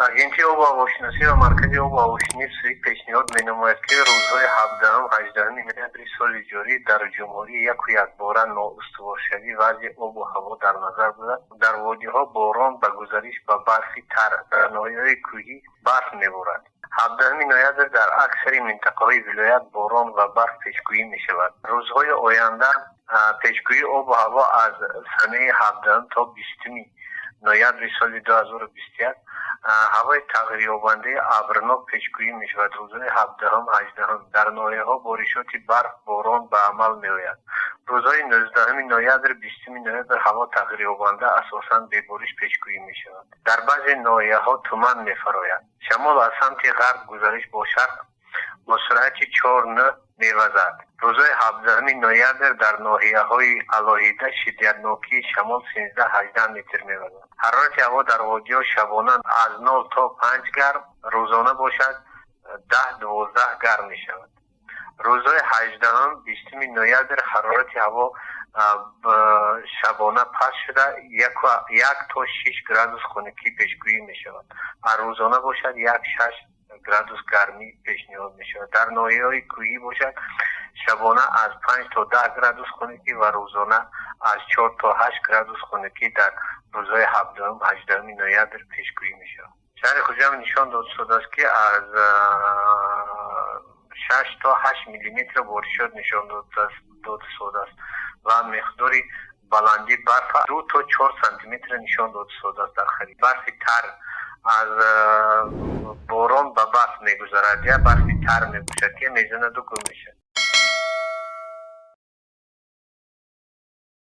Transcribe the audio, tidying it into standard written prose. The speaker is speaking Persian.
агентии об و هواشناسی و مرکز آب و هواشناسی پیشنهاد می‌نماید که روزهای 17 و 18 نوامبر سال جاری در جمهوری یکباره نااستوار شوی وضع آب و هوا در نظر بوده. در وادی‌ها باران به گزارش به برفی تر، در ناحیه‌های کوهی برف می‌بارد. 17 نوامبر در اکثر منطقه‌های ولایت باران و برف پیشگویی می‌شود. روزهای آینده پیشگویی آب و هوا از سنه 17 تا 20 نوامبر سال 2021 هوای تغییر یابنده ابرناک پیشگویی می شود. روزهای 17 و 18 در ناحیه‌ها بارشات برف باران به عمل می آید. روزهای 19 نوامبر 20 نوامبر هوا تغییر یابنده اساساً به بارش پیشگویی می شود. در بعضی ناحیه‌ها تمن می فراید. شمال از سمت غرب گزارش با شرق با سرعت 4 می‌وزد. روزهای 17 نوامبر در ناحیه‌های علاهیده شدتناکی شمال 13-18 متر می‌وزد. حرارت هوا در وادی‌ها شبانه از 0 تا 5 گرم، روزانه باشد 10-12 گرم می‌شود. روزهای 18-20 نوامبر حرارت هوا شبانه پس شده 1 تا 6 گرادوس خنکی پیشگویی می‌شود. روزانه باشد 1-6 گرادوس گرمی پیشنهاد می شود. در ناحیه‌های کوهی باشد شبانه از 5 تا 10 گرادوس خنکی و روزانه از 4 تا 8 گرادوس خنکی در روزهای 17 و 18 نوامبر پیشگویی می شود. شهر خوجند نشان داده است که از 6 تا 8 میلیمتر بارشات نشان داده است و مقدار بلندی برف 2 تا 4 سانتی متر نشان داده است. در خرید برف تر از باران به برف میگذارد یا برف تر میباشد که میزند و گم میشه.